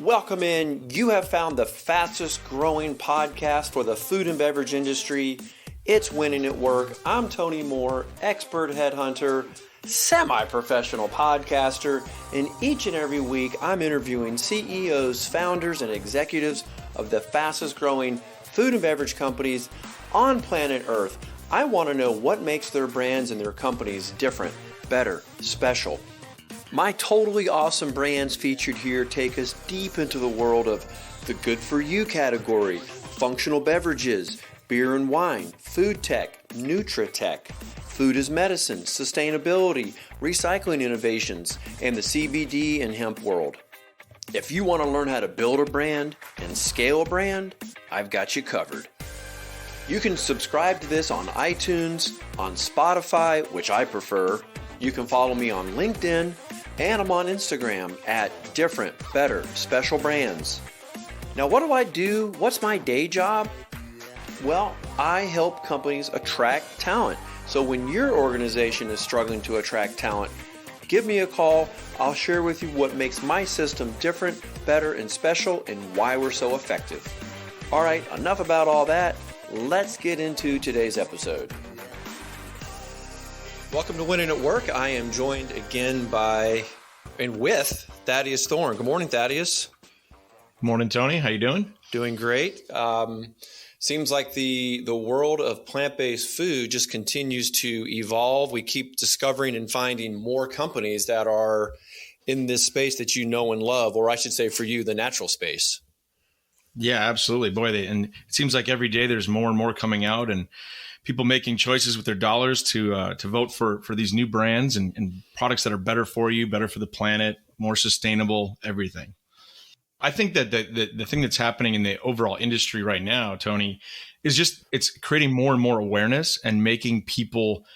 Welcome in. You have found the fastest growing podcast for the food and beverage industry. It's Winning at Work. I'm Tony Moore, expert headhunter, semi-professional podcaster, and each and every week I'm interviewing CEOs, founders, and executives of the fastest growing food and beverage companies on planet Earth. I want to know what makes their brands and their companies different, better, special. My totally awesome brands featured here take us deep into the world of the good for you category, functional beverages, beer and wine, food tech, nutri-tech, food as medicine, sustainability, recycling innovations, and the CBD and hemp world. If you want to learn how to build a brand and scale a brand, I've got you covered. You can subscribe to this on iTunes, on Spotify, which I prefer. You can follow me on LinkedIn, and I'm on Instagram at Different, Better, Special Brands. Now, what do I do? What's my day job? Well, I help companies attract talent. So when your organization is struggling to attract talent, give me a call. I'll share with you what makes my system different, better, and special, and why we're so effective. All right, enough about all that. Let's get into today's episode. Welcome to Winning at Work. I am joined again with Thaddeus Thorne. Good morning, Thaddeus. Good morning, Tony. How you doing? Doing great. Seems like the world of plant-based food just continues to evolve. We keep discovering and finding more companies that are in this space that you know and love, or I should say for you, the natural space. Yeah, absolutely. Boy, and it seems like every day there's more and more coming out, and people making choices with their dollars to vote for these new brands and products that are better for you, better for the planet, more sustainable, everything. I think that the thing that's happening in the overall industry right now, Tony, is just it's creating more and more awareness and making people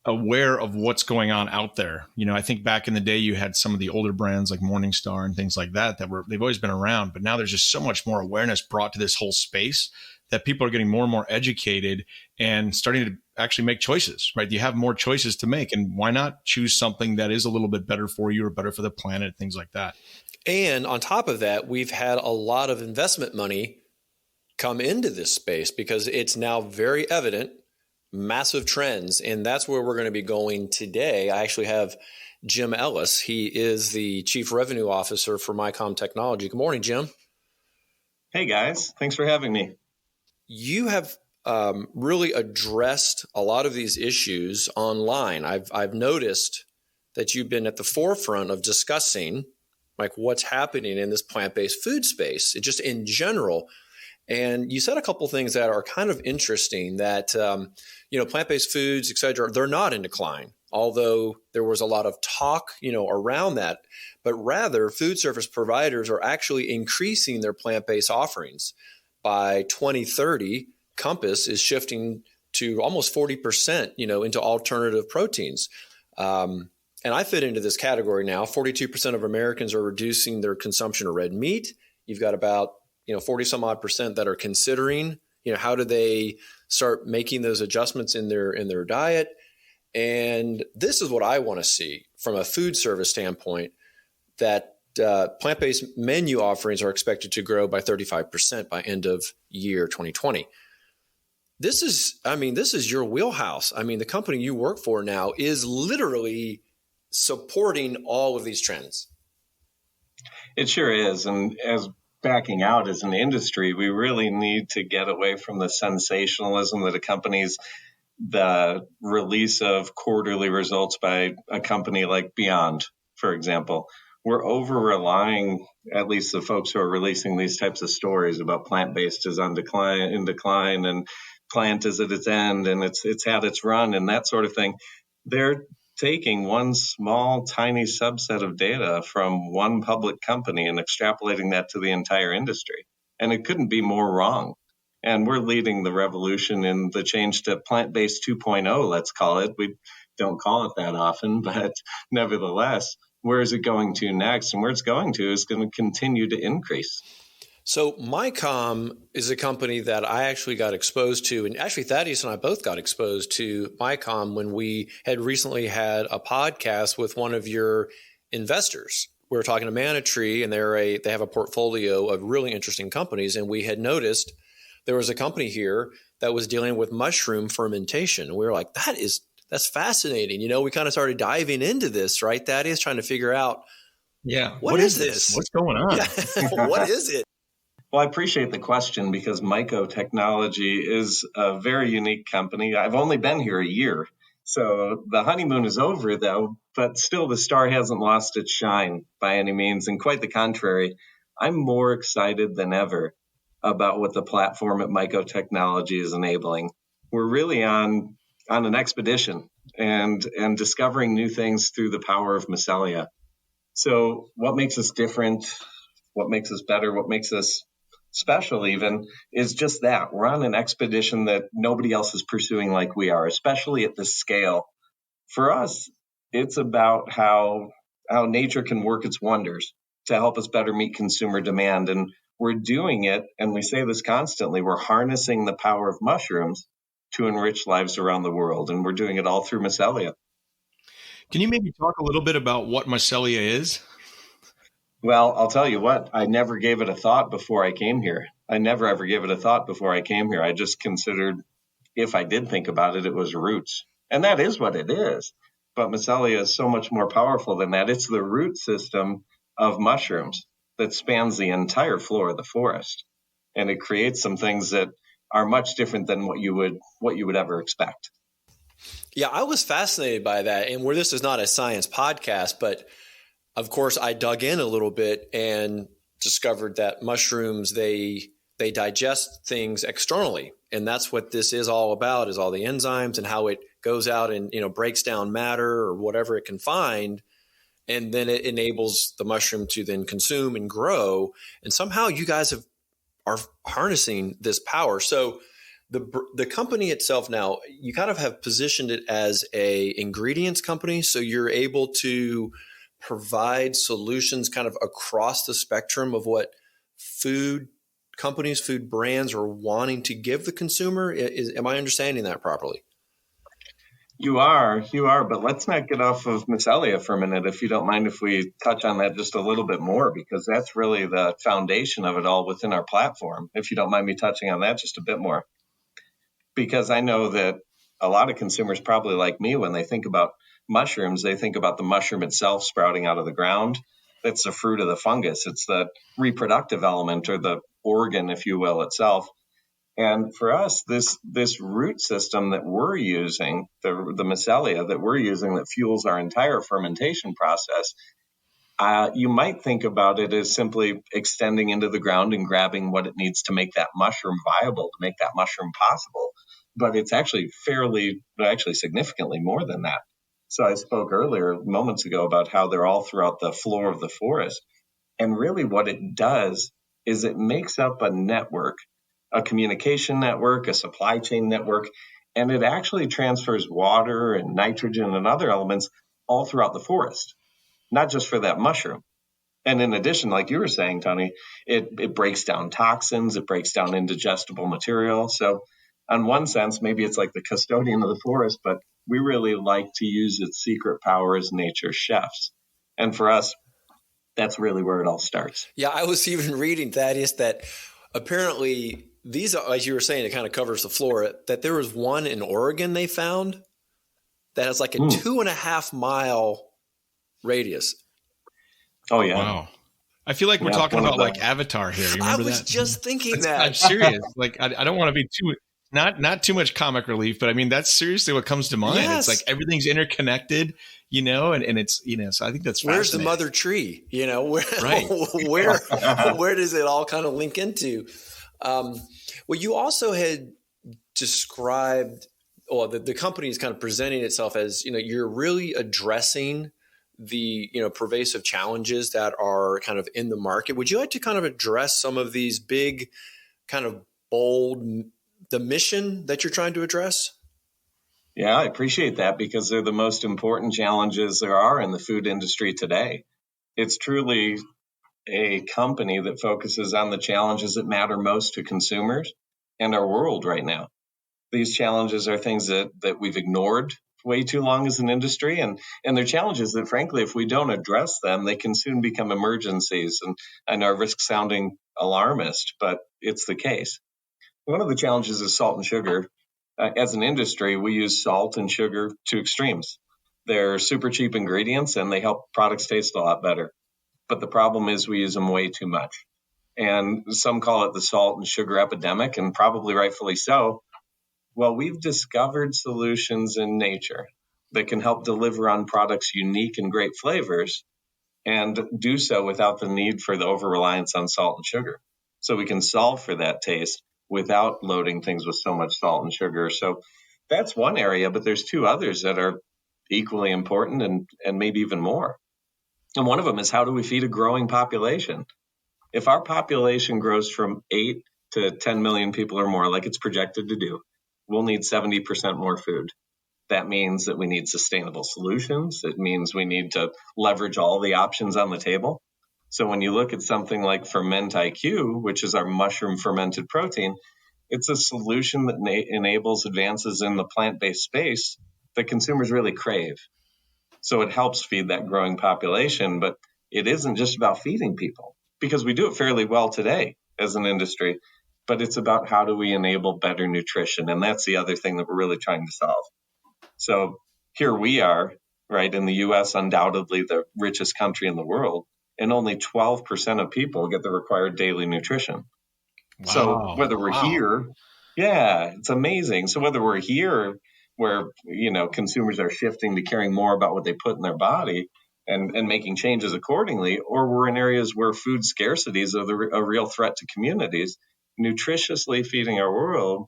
aware of what's going on out there. You know, I think back in the day, you had some of the older brands like Morningstar and things like that they've always been around, but now there's just so much more awareness brought to this whole space that people are getting more and more educated and starting to actually make choices, right? You have more choices to make, and why not choose something that is a little bit better for you or better for the planet, things like that. And on top of that, we've had a lot of investment money come into this space because it's now very evident, massive trends. And that's where we're going to be going today. I actually have Jim Ellis. He is the Chief Revenue Officer for MYCO Technology. Good morning, Jim. Hey, guys. Thanks for having me. You have really addressed a lot of these issues online. I've noticed that you've been at the forefront of discussing like what's happening in this plant-based food space, just in general. And you said a couple things that are kind of interesting that, plant-based foods, et cetera, they're not in decline, although there was a lot of talk, around that. But rather, food service providers are actually increasing their plant-based offerings. By 2030, Compass is shifting to almost 40%, into alternative proteins. And I fit into this category now. 42% of Americans are reducing their consumption of red meat. You've got about, 40 some odd percent that are considering, how do they start making those adjustments in their diet? And this is what I want to see from a food service standpoint, that plant-based menu offerings are expected to grow by 35% by end of year 2020. This is your wheelhouse. I mean, the company you work for now is literally supporting all of these trends. It sure is. And as backing out as an industry, we really need to get away from the sensationalism that accompanies the release of quarterly results by a company like Beyond, for example. We're over-relying, at least the folks who are releasing these types of stories about plant-based is in decline, and plant is at its end, and it's had its run, and that sort of thing. They're taking one small, tiny subset of data from one public company and extrapolating that to the entire industry. And it couldn't be more wrong. And we're leading the revolution in the change to plant-based 2.0, let's call it. We don't call it that often, but nevertheless, where is it going to next? And where it's going to is going to continue to increase. So MYCO is a company that I actually got exposed to, and actually Thaddeus and I both got exposed to MYCO when we had recently had a podcast with one of your investors, we were talking to Manna Tree, and they have a portfolio of really interesting companies, and we had noticed there was a company here that was dealing with mushroom fermentation. We were like, that's fascinating. We kind of started diving into this, right? That is trying to figure out, what is this? What's going on? Yeah. What is it? Well, I appreciate the question because MYCO Technology is a very unique company. I've only been here a year, so the honeymoon is over, though, but still the star hasn't lost its shine by any means. And quite the contrary, I'm more excited than ever about what the platform at MYCO Technology is enabling. We're really on an expedition and discovering new things through the power of mycelia. So what makes us different, what makes us better, what makes us special even, is just that. We're on an expedition that nobody else is pursuing like we are, especially at this scale. For us, it's about how nature can work its wonders to help us better meet consumer demand. And we're doing it, and we say this constantly, we're harnessing the power of mushrooms to enrich lives around the world. And we're doing it all through mycelia. Can you maybe talk a little bit about what mycelia is? Well, I'll tell you what, I never gave it a thought before I came here. I never ever gave it a thought before I came here. I just considered, if I did think about it, it was roots. And that is what it is. But mycelia is so much more powerful than that. It's the root system of mushrooms that spans the entire floor of the forest. And it creates some things that are much different than what you would ever expect. Yeah, I was fascinated by that. And where this is not a science podcast, but of course, I dug in a little bit and discovered that mushrooms, they digest things externally. And that's what this is all about, is all the enzymes and how it goes out and, breaks down matter or whatever it can find. And then it enables the mushroom to then consume and grow. And somehow you guys are harnessing this power. So the company itself now, you kind of have positioned it as a ingredients company. So you're able to provide solutions kind of across the spectrum of what food companies, food brands are wanting to give the consumer. Am I understanding that properly? You are, but let's not get off of mycelia for a minute, if you don't mind, if we touch on that just a little bit more, because that's really the foundation of it all within our platform. If you don't mind me touching on that just a bit more, because I know that a lot of consumers, probably like me, when they think about mushrooms, they think about the mushroom itself sprouting out of the ground. That's the fruit of the fungus. It's the reproductive element, or the organ, if you will, itself. And for us, this root system that we're using, the mycelia that we're using that fuels our entire fermentation process, you might think about it as simply extending into the ground and grabbing what it needs to make that mushroom viable, to make that mushroom possible. But it's actually significantly more than that. So I spoke earlier, moments ago, about how they're all throughout the floor of the forest. And really what it does is it makes up a network, a communication network, a supply chain network, and it actually transfers water and nitrogen and other elements all throughout the forest, not just for that mushroom. And in addition, like you were saying, Tony, it breaks down toxins, it breaks down indigestible material. So in one sense, maybe it's like the custodian of the forest, but we really like to use its secret power as nature's chefs. And for us, that's really where it all starts. Yeah, I was even reading, Thaddeus, that apparently these are, as you were saying, it kind of covers the floor, that there was one in Oregon they found that has like a 2.5 mile radius. Oh, yeah. Wow. I feel like we're talking about like Avatar here. You remember that? I was just thinking that. I'm serious. Like, I don't want to be not too much comic relief, but I mean, that's seriously what comes to mind. Yes. It's like everything's interconnected, and it's, so I think that's fascinating. Where's the mother tree? Right. where does it all kind of link into? Well, you also had described, or the company is kind of presenting itself as, you're really addressing the, pervasive challenges that are kind of in the market. Would you like to kind of address some of these big, kind of bold, the mission that you're trying to address? Yeah, I appreciate that, because they're the most important challenges there are in the food industry today. It's truly a company that focuses on the challenges that matter most to consumers and our world right now. These challenges are things that we've ignored way too long as an industry. And there are challenges that, frankly, if we don't address them, they can soon become emergencies. And I know I risk sounding alarmist, but it's the case. One of the challenges is salt and sugar. As an industry, we use salt and sugar to extremes. They're super cheap ingredients and they help products taste a lot better. But the problem is we use them way too much. And some call it the salt and sugar epidemic, and probably rightfully so. Well, we've discovered solutions in nature that can help deliver on products unique and great flavors and do so without the need for the over-reliance on salt and sugar. So we can solve for that taste without loading things with so much salt and sugar. So that's one area, but there's two others that are equally important and maybe even more. And one of them is, how do we feed a growing population? If our population grows from 8 to 10 million people or more, like it's projected to do, we'll need 70% more food. That means that we need sustainable solutions. It means we need to leverage all the options on the table. So when you look at something like MyCelium, which is our mushroom fermented protein, it's a solution that enables advances in the plant-based space that consumers really crave. So it helps feed that growing population, but it isn't just about feeding people, because we do it fairly well today as an industry, but it's about how do we enable better nutrition. And that's the other thing that we're really trying to solve. So here we are, right, in the U.S., undoubtedly the richest country in the world, and only 12% of people get the required daily nutrition. Wow. So whether we're here, it's amazing. So whether we're here where, consumers are shifting to caring more about what they put in their body and making changes accordingly, or we're in areas where food scarcity is a real threat to communities, nutritiously feeding our world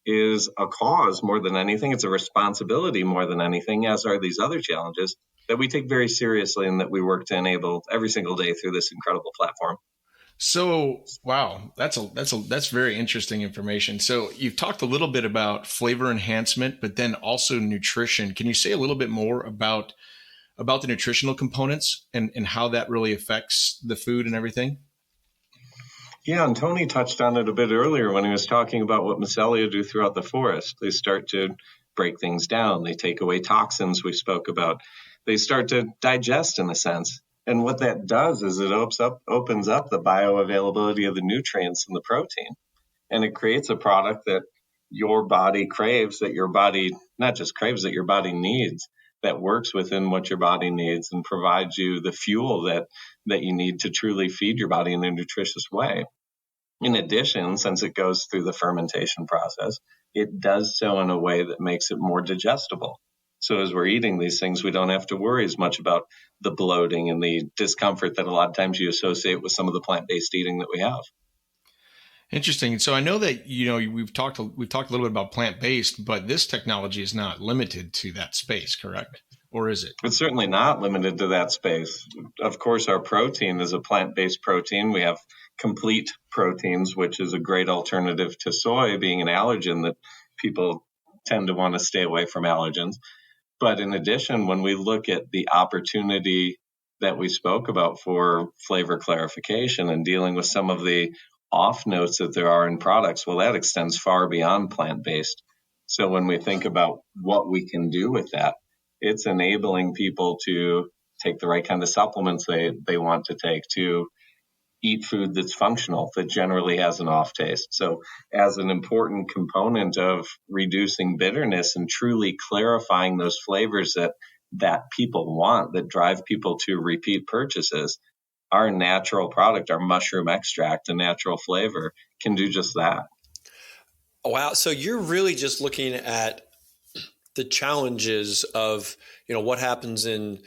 is a cause more than anything. It's a responsibility more than anything, as are these other challenges that we take very seriously and that we work to enable every single day through this incredible platform. So, wow, that's very interesting information. So you've talked a little bit about flavor enhancement, but then also nutrition. Can you say a little bit more about the nutritional components and how that really affects the food and everything? Yeah, and Tony touched on it a bit earlier when he was talking about what mycelia do throughout the forest. They start to break things down. They take away toxins we spoke about. They start to digest in a sense. And what that does is it opens up the bioavailability of the nutrients in the protein. And it creates a product that your body craves, that your body not just craves, that your body needs, that works within what your body needs and provides you the fuel that you need to truly feed your body in a nutritious way. In addition, since it goes through the fermentation process, it does so in a way that makes it more digestible. So as we're eating these things, we don't have to worry as much about the bloating and the discomfort that a lot of times you associate with some of the plant-based eating that we have. Interesting. So I know that, we've talked a little bit about plant-based, but this technology is not limited to that space, correct? Or is it? It's certainly not limited to that space. Of course, our protein is a plant-based protein. We have complete proteins, which is a great alternative to soy, being an allergen that people tend to want to stay away from allergens. But in addition, when we look at the opportunity that we spoke about for flavor clarification and dealing with some of the off notes that there are in products, well, that extends far beyond plant-based. So when we think about what we can do with that, it's enabling people to take the right kind of supplements they want to take, to eat food that's functional, that generally has an off taste. So as an important component of reducing bitterness and truly clarifying those flavors that people want, that drive people to repeat purchases, our natural product, our mushroom extract, a natural flavor, can do just that. Wow. So you're really just looking at the challenges of, what happens in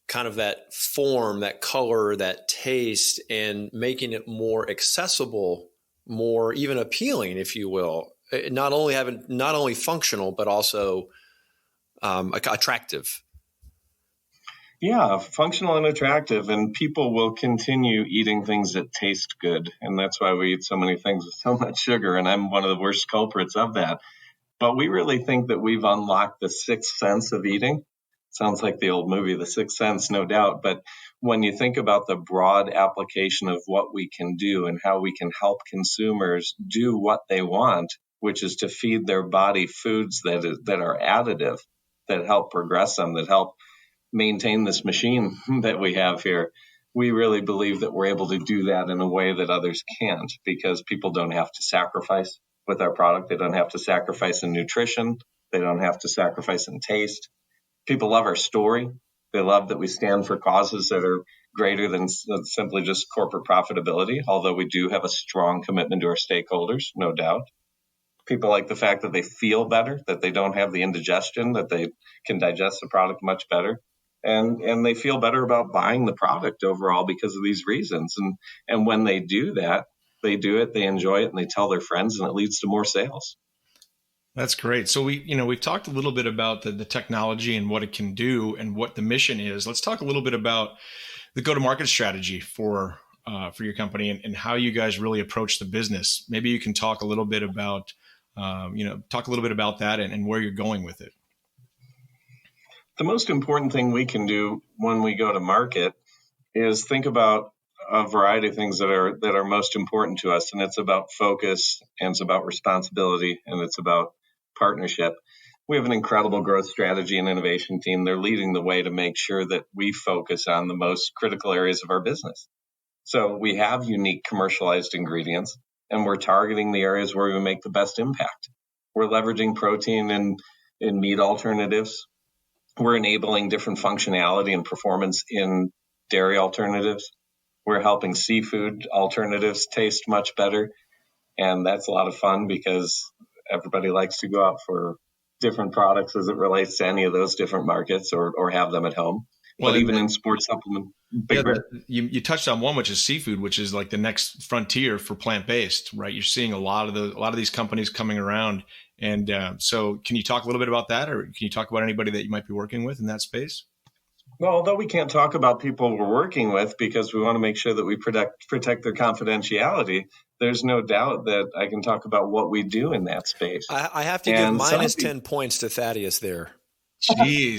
kind of that form, that color, that taste, and making it more accessible, more even appealing, if you will. Not only functional, but also attractive. Yeah, functional and attractive, and people will continue eating things that taste good. And that's why we eat so many things with so much sugar. And I'm one of the worst culprits of that. But we really think that we've unlocked the sixth sense of eating. Sounds like the old movie, The Sixth Sense, no doubt. But when you think about the broad application of what we can do and how we can help consumers do what they want, which is to feed their body foods that are additive, that help progress them, that help maintain this machine that we have here. We really believe that we're able to do that in a way that others can't, because people don't have to sacrifice with our product. They don't have to sacrifice in nutrition. They don't have to sacrifice in taste. People love our story. They love that we stand for causes that are greater than simply just corporate profitability, although we do have a strong commitment to our stakeholders, no doubt. People like the fact that they feel better, that they don't have the indigestion, that they can digest the product much better. And they feel better about buying the product overall because of these reasons. And when they do that, they do it, they enjoy it, and they tell their friends, and it leads to more sales. That's great. So we've talked a little bit about the technology and what it can do and what the mission is. Let's talk a little bit about the go-to-market strategy for your company and how you guys really approach the business. Maybe you can talk a little bit about that and where you're going with it. The most important thing we can do when we go to market is think about a variety of things that are most important to us. And it's about focus, and it's about responsibility, and it's about partnership. We have an incredible growth strategy and innovation team. They're leading the way to make sure that we focus on the most critical areas of our business. So we have unique commercialized ingredients, and we're targeting the areas where we make the best impact. We're leveraging protein in meat alternatives. We're enabling different functionality and performance in dairy alternatives. We're helping seafood alternatives taste much better. And that's a lot of fun because everybody likes to go out for different products as it relates to any of those different markets or have them at home. Well, but even in sports supplement, you touched on one, which is seafood, which is like the next frontier for plant-based, right? You're seeing a lot of these companies coming around. And so can you talk a little bit about that, or can you talk about anybody that you might be working with in that space? Well, although we can't talk about people we're working with because we want to make sure that we protect their confidentiality, there's no doubt that I can talk about what we do in that space. I have to give minus 10 points to Thaddeus there. Jeez.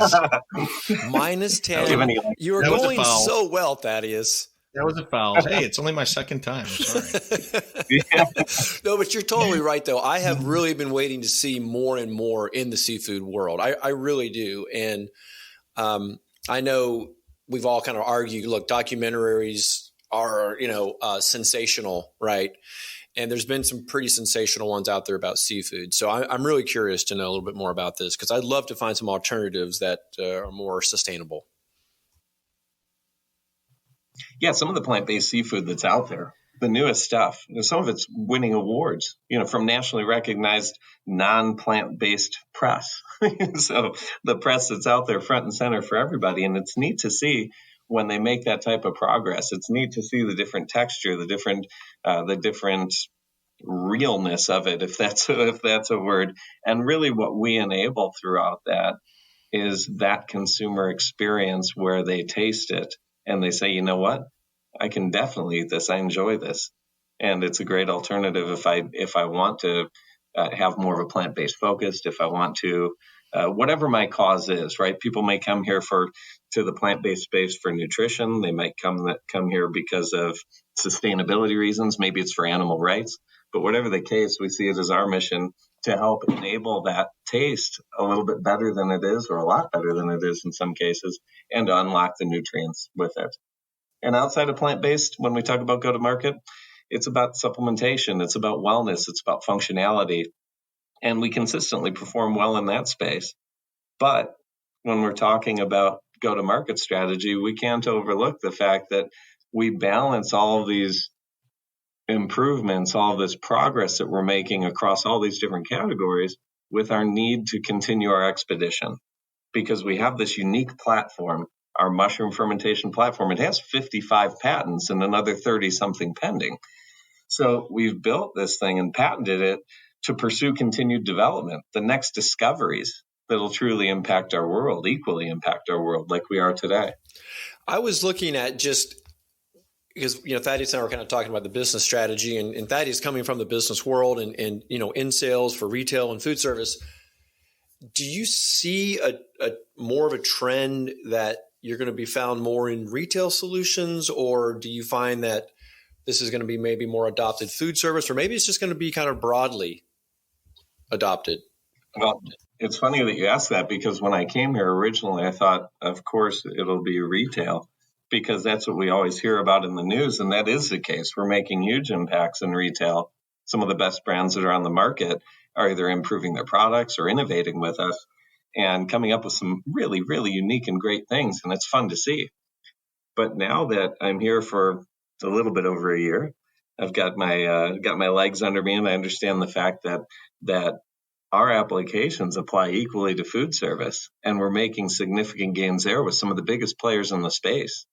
Minus 10. You were going so well, Thaddeus. That was a foul. Hey, it's only my second time. I'm sorry. No, but you're totally right, though. I have really been waiting to see more and more in the seafood world. I really do. And I know we've all kind of argued, look, documentaries are, sensational, right? And there's been some pretty sensational ones out there about seafood. So I'm really curious to know a little bit more about this because I'd love to find some alternatives that are more sustainable. Yeah, some of the plant-based seafood that's out there, the newest stuff, some of it's winning awards, from nationally recognized non-plant-based press. So the press that's out there front and center for everybody. And it's neat to see when they make that type of progress. It's neat to see the different texture, the different realness of it, if that's a word. And really what we enable throughout that is that consumer experience where they taste it and they say, you know what? I can definitely eat this. I enjoy this. And it's a great alternative if I want to have more of a plant-based focused, if I want to, whatever my cause is, right? People may come here to the plant-based space for nutrition. They might come here because of sustainability reasons. Maybe it's for animal rights. But whatever the case, we see it as our mission to help enable that taste a little bit better than it is, or a lot better than it is in some cases, and to unlock the nutrients with it. And outside of plant-based, when we talk about go-to-market, it's about supplementation. It's about wellness. It's about functionality. And we consistently perform well in that space. But when we're talking about go-to-market strategy, we can't overlook the fact that we balance all of these improvements, all of this progress that we're making across all these different categories with our need to continue our expedition. Because we have this unique platform, our mushroom fermentation platform. It has 55 patents and another 30-something pending. So we've built this thing and patented it to pursue continued development, the next discoveries that'll truly impact our world, equally impact our world like we are today. I was looking at just because, Thaddeus and I were kind of talking about the business strategy, and Thaddeus coming from the business world and in sales for retail and food service. Do you see a more of a trend that you're going to be found more in retail solutions, or do you find that this is going to be maybe more adopted food service, or maybe it's just going to be kind of broadly adopted? Well, It's funny that you asked that, because when I came here originally, I thought, of course, it'll be retail, because that's what we always hear about in the news. And that is the case. We're making huge impacts in retail. Some of the best brands that are on the market are either improving their products or innovating with us and coming up with some really, really unique and great things. And it's fun to see. But now that I'm here for a little bit over a year, I've got my legs under me, and I understand the fact that our applications apply equally to food service, and we're making significant gains there with some of the biggest players in the space.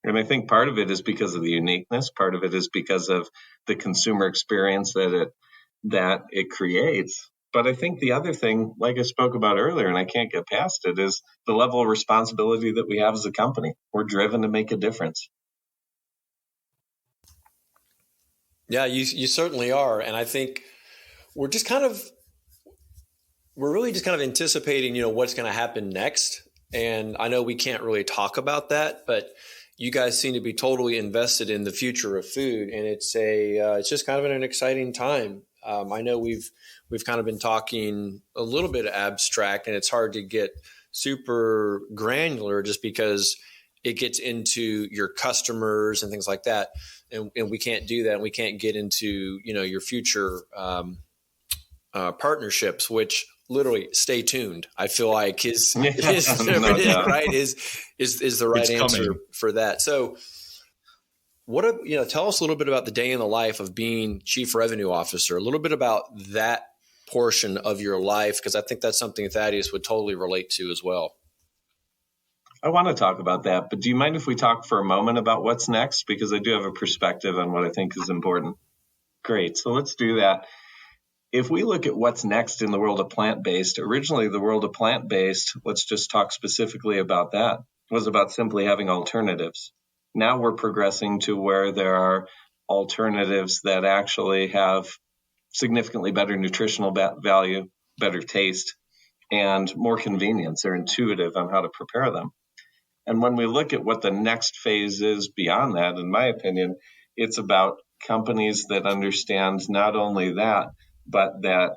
And I think part of it is because of the uniqueness. Part of it is because of the consumer experience that it creates. But I think the other thing, like I spoke about earlier, and I can't get past it, is the level of responsibility that we have as a company. We're driven to make a difference. Yeah, you certainly are. And I think we're really just kind of anticipating, what's going to happen next. And I know we can't really talk about that, but you guys seem to be totally invested in the future of food, and it's just kind of an exciting time. I know we've kind of been talking a little bit abstract, and it's hard to get super granular just because it gets into your customers and things like that, and we can't do that. And we can't get into your future partnerships, which literally stay tuned, I feel like is right is the right answer for that. So tell us a little bit about the day in the life of being Chief Revenue Officer, a little bit about that portion of your life, because I think that's something Thaddeus would totally relate to as well. I want to talk about that, but do you mind if we talk for a moment about what's next? Because I do have a perspective on what I think is important. Great. So let's do that. If we look at what's next in the world of plant-based, originally the world of plant-based, let's just talk specifically about that, was about simply having alternatives. Now we're progressing to where there are alternatives that actually have significantly better nutritional value, better taste, and more convenience. They're intuitive on how to prepare them. And when we look at what the next phase is beyond that, in my opinion, it's about companies that understand not only that, but that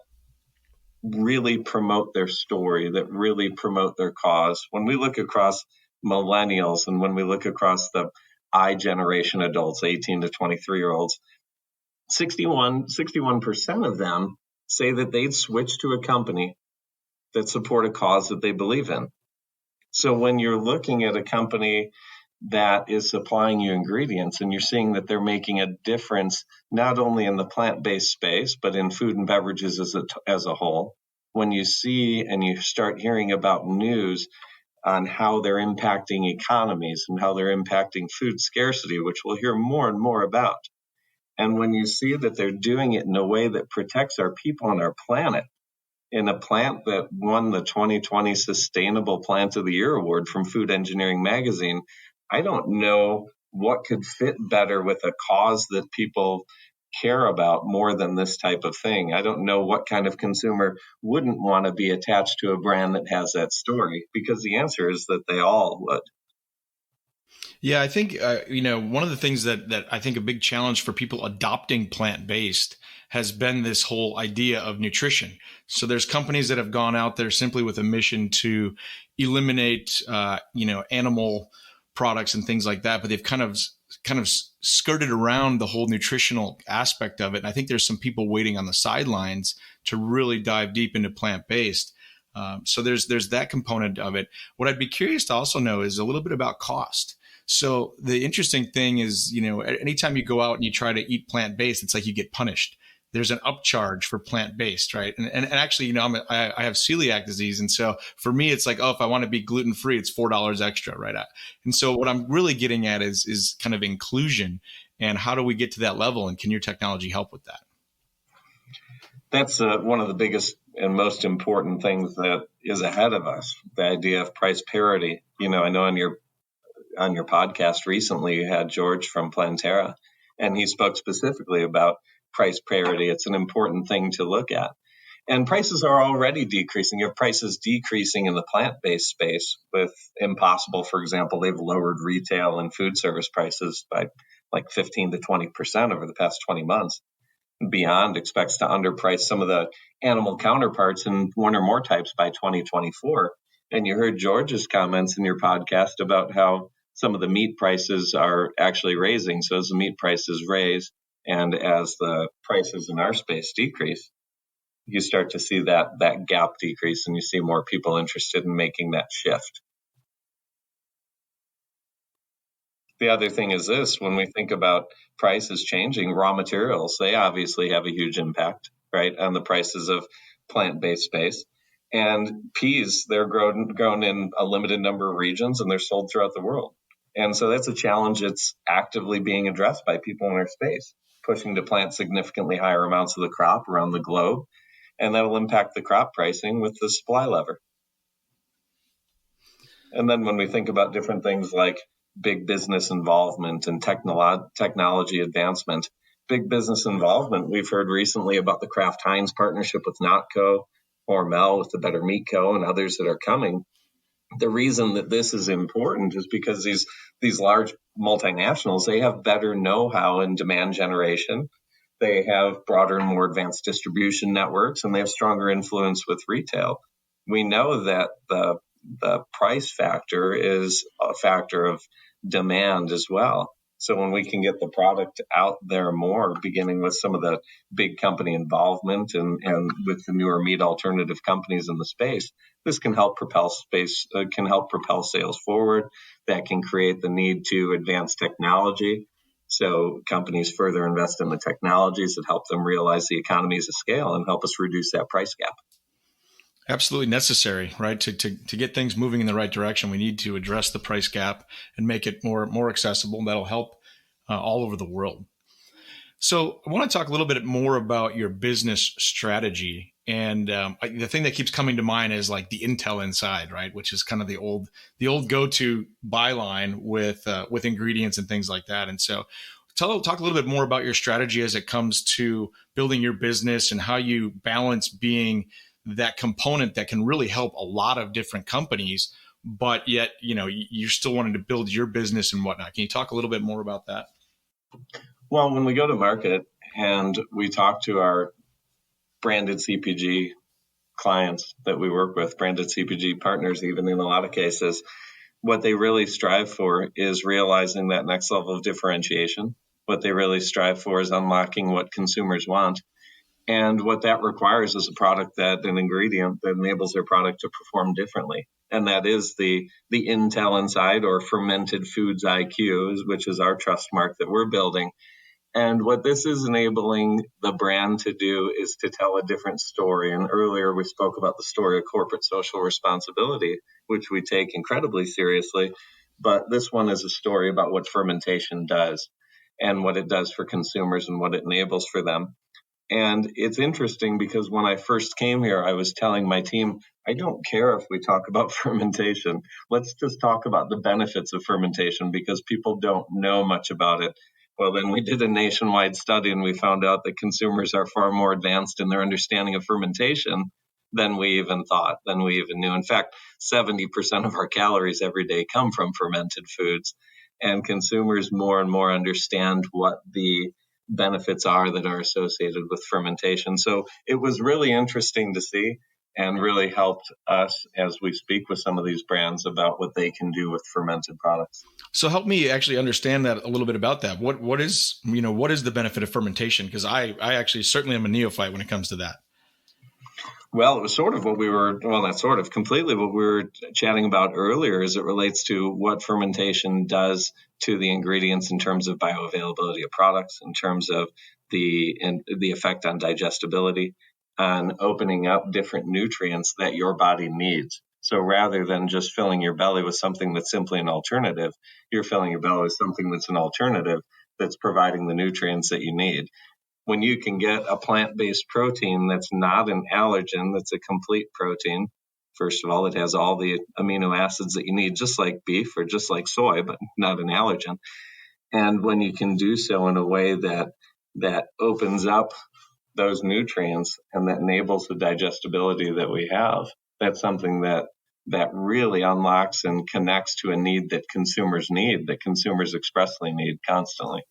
really promote their story, that really promote their cause. When we look across millennials and when we look across the I generation adults, 18 to 23-year-olds, 61% of them say that they'd switch to a company that support a cause that they believe in. So when you're looking at a company that is supplying you ingredients and you're seeing that they're making a difference, not only in the plant-based space, but in food and beverages as a whole, when you see and you start hearing about news on how they're impacting economies and how they're impacting food scarcity, which we'll hear more and more about, and when you see that they're doing it in a way that protects our people and our planet, in a plant that won the 2020 Sustainable Plant of the Year award from Food Engineering Magazine, I don't know what could fit better with a cause that people care about more than this type of thing. I don't know what kind of consumer wouldn't want to be attached to a brand that has that story, because the answer is that they all would. Yeah, I think, one of the things that I think a big challenge for people adopting plant-based has been this whole idea of nutrition. So there's companies that have gone out there simply with a mission to eliminate, animal products and things like that, but they've kind of skirted around the whole nutritional aspect of it. And I think there's some people waiting on the sidelines to really dive deep into plant-based. So there's that component of it. What I'd be curious to also know is a little bit about cost. So the interesting thing is, anytime you go out and you try to eat plant-based, it's like you get punished. There's an upcharge for plant-based, right? And actually, I have celiac disease. And so for me, it's like, if I want to be gluten-free, it's $4 extra, right? And so what I'm really getting at is kind of inclusion, and how do we get to that level? And can your technology help with that? That's one of the biggest and most important things that is ahead of us, the idea of price parity. I know on your podcast recently, you had George from Planterra, and he spoke specifically about price parity. It's an important thing to look at. And prices are already decreasing. You have prices decreasing in the plant-based space with Impossible, for example. They've lowered retail and food service prices by like 15 to 20% over the past 20 months. Beyond expects to underprice some of the animal counterparts in one or more types by 2024. And you heard George's comments in your podcast about how some of the meat prices are actually raising. So as the meat prices raise and as the prices in our space decrease, you start to see that gap decrease and you see more people interested in making that shift. The other thing is this: when we think about prices changing, raw materials, they obviously have a huge impact, right, on the prices of plant-based space. And peas, they're grown in a limited number of regions and they're sold throughout the world. And so that's a challenge that's actively being addressed by people in our space, pushing to plant significantly higher amounts of the crop around the globe. And that'll impact the crop pricing with the supply lever. And then when we think about different things like big business involvement and technology advancement, big business involvement, we've heard recently about the Kraft Heinz partnership with NotCo, Hormel with the Better Meat Co, and others that are coming. The reason that this is important is because these large multinationals, they have better know-how in demand generation. They have broader and more advanced distribution networks, and they have stronger influence with retail. We know that the price factor is a factor of demand as well. So when we can get the product out there more, beginning with some of the big company involvement and with the newer meat alternative companies in the space, this can help propel sales forward. That can create the need to advance technology. So companies further invest in the technologies that help them realize the economies of scale and help us reduce that price gap. Absolutely necessary, right? To get things moving in the right direction, we need to address the price gap and make it more accessible. That'll help all over the world. So I want to talk a little bit more about your business strategy. And the thing that keeps coming to mind is like the Intel Inside, right? Which is kind of the old go-to byline with ingredients and things like that. And so talk a little bit more about your strategy as it comes to building your business and how you balance being that component that can really help a lot of different companies, but yet, you're still wanting to build your business and whatnot. Can you talk a little bit more about that? Well, when we go to market and we talk to our branded CPG clients that we work with, branded CPG partners, even in a lot of cases, what they really strive for is realizing that next level of differentiation. What they really strive for is unlocking what consumers want. And what that requires is an ingredient that enables their product to perform differently. And that is the Intel Inside, or Fermented Foods IQ, which is our trust mark that we're building. And what this is enabling the brand to do is to tell a different story. And earlier we spoke about the story of corporate social responsibility, which we take incredibly seriously. But this one is a story about what fermentation does and what it does for consumers and what it enables for them. And it's interesting because when I first came here, I was telling my team, I don't care if we talk about fermentation. Let's just talk about the benefits of fermentation because people don't know much about it. Well, then we did a nationwide study and we found out that consumers are far more advanced in their understanding of fermentation than we even thought, than we even knew. In fact, 70% of our calories every day come from fermented foods. And consumers more and more understand what the benefits are that are associated with fermentation. So it was really interesting to see and really helped us as we speak with some of these brands about what they can do with fermented products. So help me actually understand that a little bit about that. What is the benefit of fermentation? Because I actually certainly am a neophyte when it comes to that. Well, it was sort of completely what we were chatting about earlier as it relates to what fermentation does to the ingredients in terms of bioavailability of products, in terms of the effect on digestibility, on opening up different nutrients that your body needs. So rather than just filling your belly with something that's simply an alternative, you're filling your belly with something that's an alternative that's providing the nutrients that you need. When you can get a plant-based protein that's not an allergen, that's a complete protein, first of all, it has all the amino acids that you need, just like beef or just like soy, but not an allergen. And when you can do so in a way that opens up those nutrients and that enables the digestibility that we have, that's something that really unlocks and connects to a need that consumers expressly need constantly.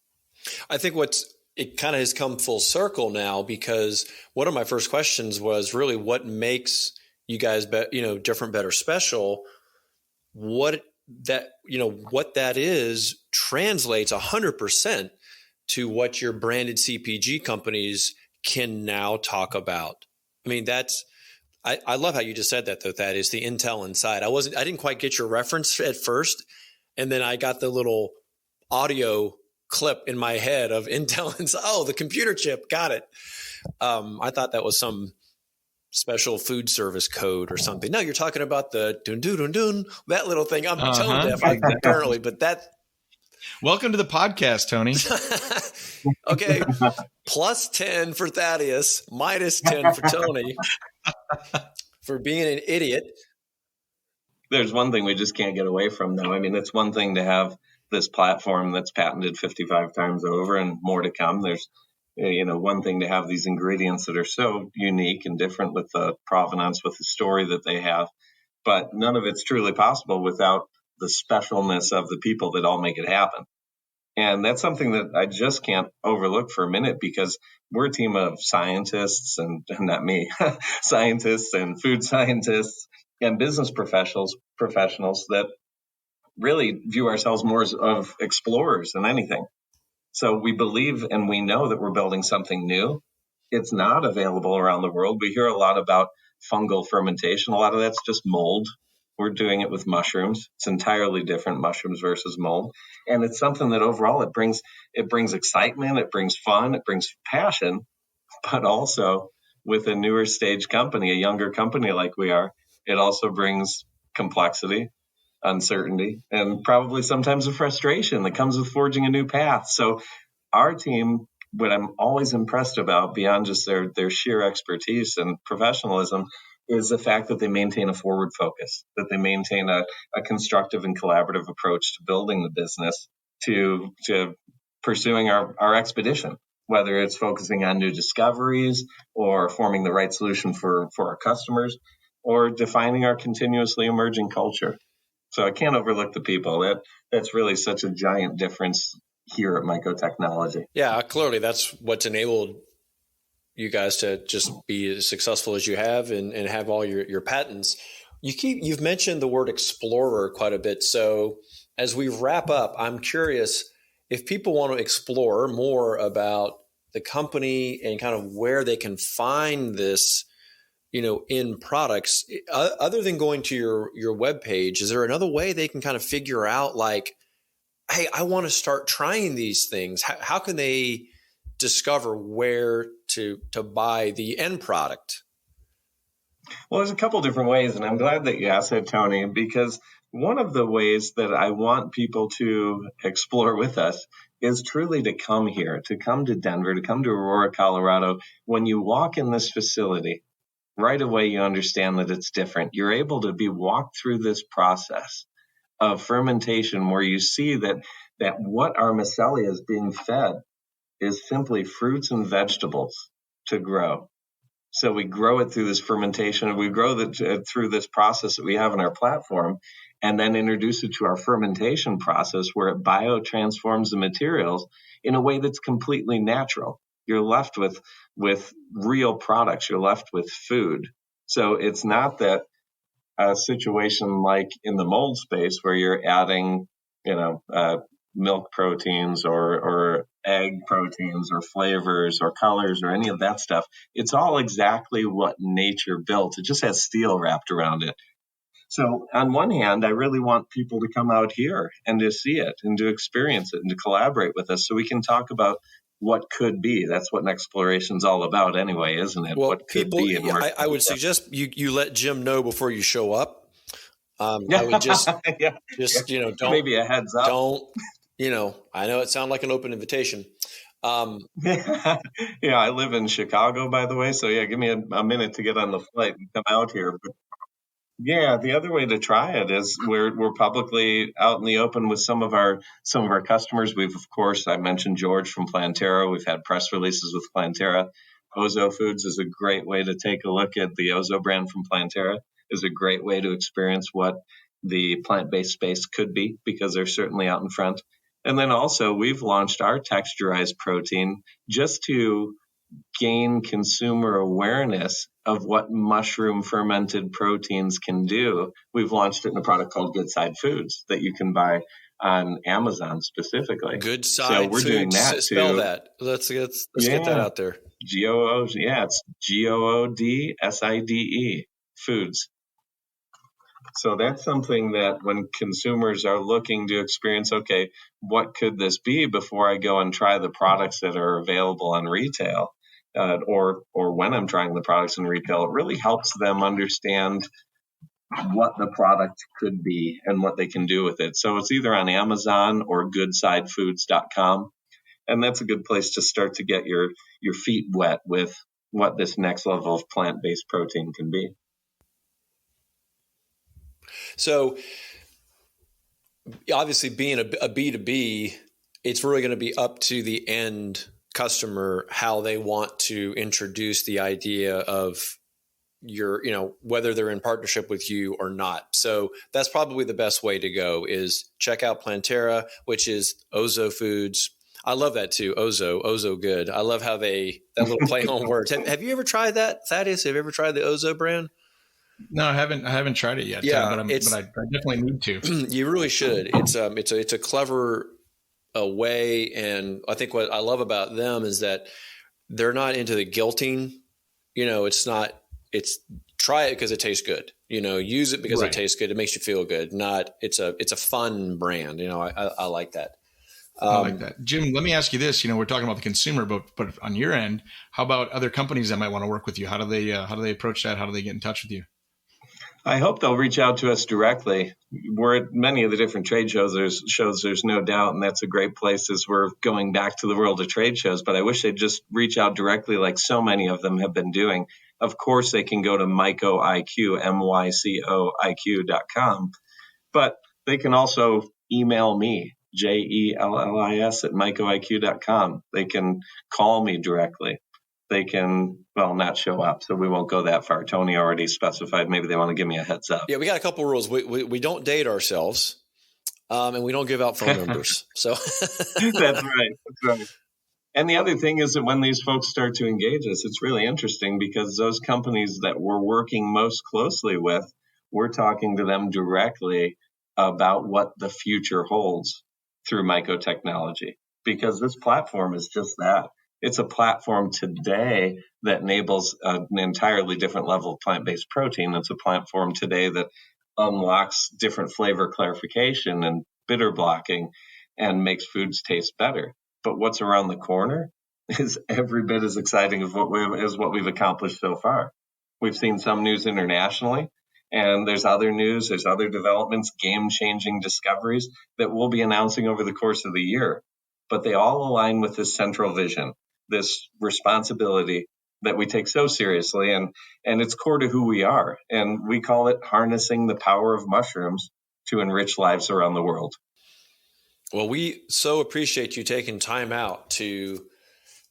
I think what's it kind of has come full circle now, because one of my first questions was really what makes you guys, different, better, special. What that is translates 100% to what your branded CPG companies can now talk about. I mean, I love how you just said that, though. That is the intel inside. I didn't quite get your reference at first. And then I got the little audio clip in my head of intel inside. Oh, the computer chip. Got it. I thought that was some special food service code or something. No, you're talking about the dun dun dun dun, that little thing. I'm tone deaf apparently, but that. Welcome to the podcast, Tony. Okay, plus 10 for Thaddeus, minus 10 for Tony for being an idiot. There's one thing we just can't get away from, though. I mean, it's one thing to have this platform that's patented 55 times over and more to come. There's, one thing to have these ingredients that are so unique and different with the provenance, with the story that they have. But none of it's truly possible without the specialness of the people that all make it happen. And that's something that I just can't overlook for a minute, because we're a team of scientists, and not me, scientists and food scientists and business professionals that really view ourselves more as of explorers than anything. So we believe and we know that we're building something new. It's not available around the world. We hear a lot about fungal fermentation. A lot of that's just mold. We're doing it with mushrooms. It's entirely different, mushrooms versus mold. And it's something that overall it brings excitement, it brings fun, it brings passion, but also with a newer stage company, a younger company like we are, it also brings complexity, uncertainty, and probably sometimes a frustration that comes with forging a new path. So our team, what I'm always impressed about beyond just their sheer expertise and professionalism, is the fact that they maintain a forward focus, that they maintain a constructive and collaborative approach to building the business, to pursuing our expedition, whether it's focusing on new discoveries or forming the right solution for our customers, or defining our continuously emerging culture. So I can't overlook the people. That's really such a giant difference here at MYCO Technology. Yeah, clearly that's what's enabled you guys to just be as successful as you have and have all your patents. You've mentioned the word explorer quite a bit. So as we wrap up, I'm curious if people want to explore more about the company and kind of where they can find this, in products, other than going to your webpage, is there another way they can kind of figure out, like, hey, I want to start trying these things? How can they discover where to buy the end product? Well, there's a couple different ways, and I'm glad that you asked that, Tony, because one of the ways that I want people to explore with us is truly to come here, to come to Denver, to come to Aurora, Colorado. When you walk in this facility, right away you understand that it's different. You're able to be walked through this process of fermentation where you see that what our mycelia is being fed is simply fruits and vegetables to grow. So we grow it through this fermentation, and we grow it through this process that we have in our platform, and then introduce it to our fermentation process where it biotransforms the materials in a way that's completely natural. You're left with real products. You're left with food. So it's not that a situation like in the mold space where you're adding, milk proteins or egg proteins or flavors or colors or any of that stuff. It's all exactly what nature built. It just has steel wrapped around it. So on one hand, I really want people to come out here and to see it and to experience it and to collaborate with us so we can talk about what could be. That's what an exploration is all about anyway, isn't it? Well, what could be. And I would suggest you let Jim know before you show up. I would just, don't, maybe a heads up. Don't, I know it sounds like an open invitation. Yeah, I live in Chicago, by the way. So yeah, give me a minute to get on the flight and come out here. But yeah, the other way to try it is we're publicly out in the open with some of our customers. We've, of course, I mentioned George from Planterra. We've had press releases with Planterra. Ozo Foods is a great way to take a look at the Ozo brand from Planterra. Is a great way to experience what the plant-based space could be, because they're certainly out in front. And then also we've launched our texturized protein just to gain consumer awareness of what mushroom fermented proteins can do. We've launched it in a product called Good Side Foods that you can buy on Amazon specifically. Good Side So we're Foods. doing that Spell too. that. Let's get that out there. G-O-O, yeah, it's GOODSIDE, foods. So that's something that when consumers are looking to experience, okay, what could this be before I go and try the products that are available on retail, or when I'm trying the products in retail, it really helps them understand what the product could be and what they can do with it. So it's either on Amazon or goodsidefoods.com. And that's a good place to start to get your feet wet with what this next level of plant-based protein can be. So obviously being a B2B, it's really going to be up to the end customer how they want to introduce the idea of whether they're in partnership with you or not. So that's probably the best way to go is check out Plantera, which is Ozo Foods. I love that too. Ozo good. I love how that little play on words. Have you ever tried that, Thaddeus? Have you ever tried the Ozo brand? No, I haven't tried it yet. Yeah, but I definitely need to. You really should. It's a clever way, and I think what I love about them is that they're not into the guilting. It's try it because it tastes good. Use it because it tastes good. It makes you feel good. It's a fun brand. I like that. I like that. Jim, let me ask you this. We're talking about the consumer, but on your end, how about other companies that might want to work with you? How do they approach that? How do they get in touch with you? I hope they'll reach out to us directly. We're at many of the different trade shows. There's no doubt, and that's a great place as we're going back to the world of trade shows. But I wish they'd just reach out directly like so many of them have been doing. Of course, they can go to MYCO IQ, MYCOIQ.com, but they can also email me, JELLIS at mycoiq.com. They can call me directly. They can, not show up, so we won't go that far. Tony already specified maybe they want to give me a heads up. Yeah, we got a couple of rules. We don't date ourselves, and we don't give out phone numbers. So That's right. And the other thing is that when these folks start to engage us, it's really interesting because those companies that we're working most closely with, we're talking to them directly about what the future holds through MYCO technology, because this platform is just that. It's a platform today that enables an entirely different level of plant-based protein. It's a platform today that unlocks different flavor clarification and bitter blocking and makes foods taste better. But what's around the corner is every bit as exciting as what we've accomplished so far. We've seen some news internationally, and there's other news, there's other developments, game-changing discoveries that we'll be announcing over the course of the year. But they all align with this central vision, this responsibility that we take so seriously, and it's core to who we are. And we call it harnessing the power of mushrooms to enrich lives around the world. Well, we so appreciate you taking time out to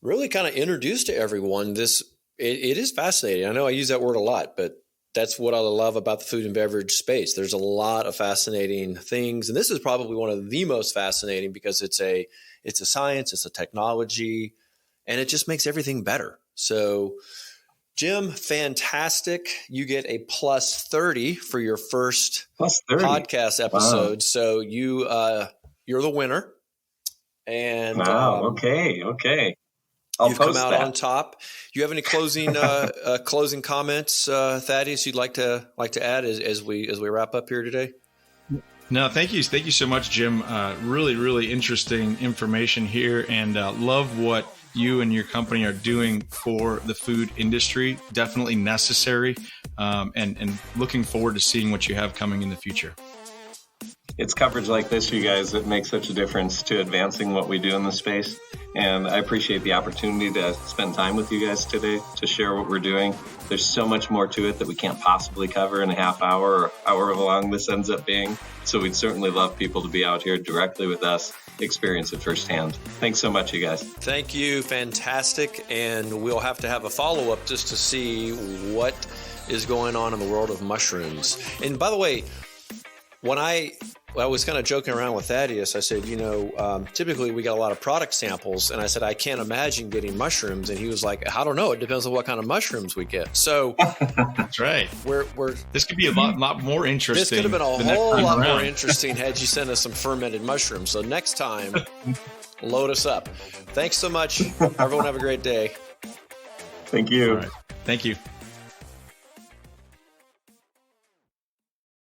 really kind of introduce to everyone this. It is fascinating. I know I use that word a lot, but that's what I love about the food and beverage space. There's a lot of fascinating things, and this is probably one of the most fascinating because it's a science, it's a technology, and it just makes everything better. So, Jim, fantastic. You get a plus 30 for your first podcast episode. Wow. So you're the winner. And wow. Okay. You've come out on top. Do you have any closing comments, Thaddeus, you'd like to add as we wrap up here today? No, thank you so much, Jim. Really, really interesting information here, and love what you and your company are doing for the food industry. Definitely necessary, and looking forward to seeing what you have coming in the future. It's coverage like this, you guys, that makes such a difference to advancing what we do in the space. And I appreciate the opportunity to spend time with you guys today to share what we're doing. There's so much more to it that we can't possibly cover in a half hour or however long this ends up being. So we'd certainly love people to be out here directly with us, experience it firsthand. Thanks so much, you guys. Thank you. Fantastic. And we'll have to have a follow-up just to see what is going on in the world of mushrooms. And by the way, when I I was kind of joking around with Thaddeus. I said, typically we got a lot of product samples, and I said, I can't imagine getting mushrooms. And he was like, I don't know. It depends on what kind of mushrooms we get. So that's right. This could be a lot more interesting. This could have been a whole lot more interesting had you sent us some fermented mushrooms. So next time, load us up. Thanks so much. Everyone have a great day. Thank you. All right. Thank you.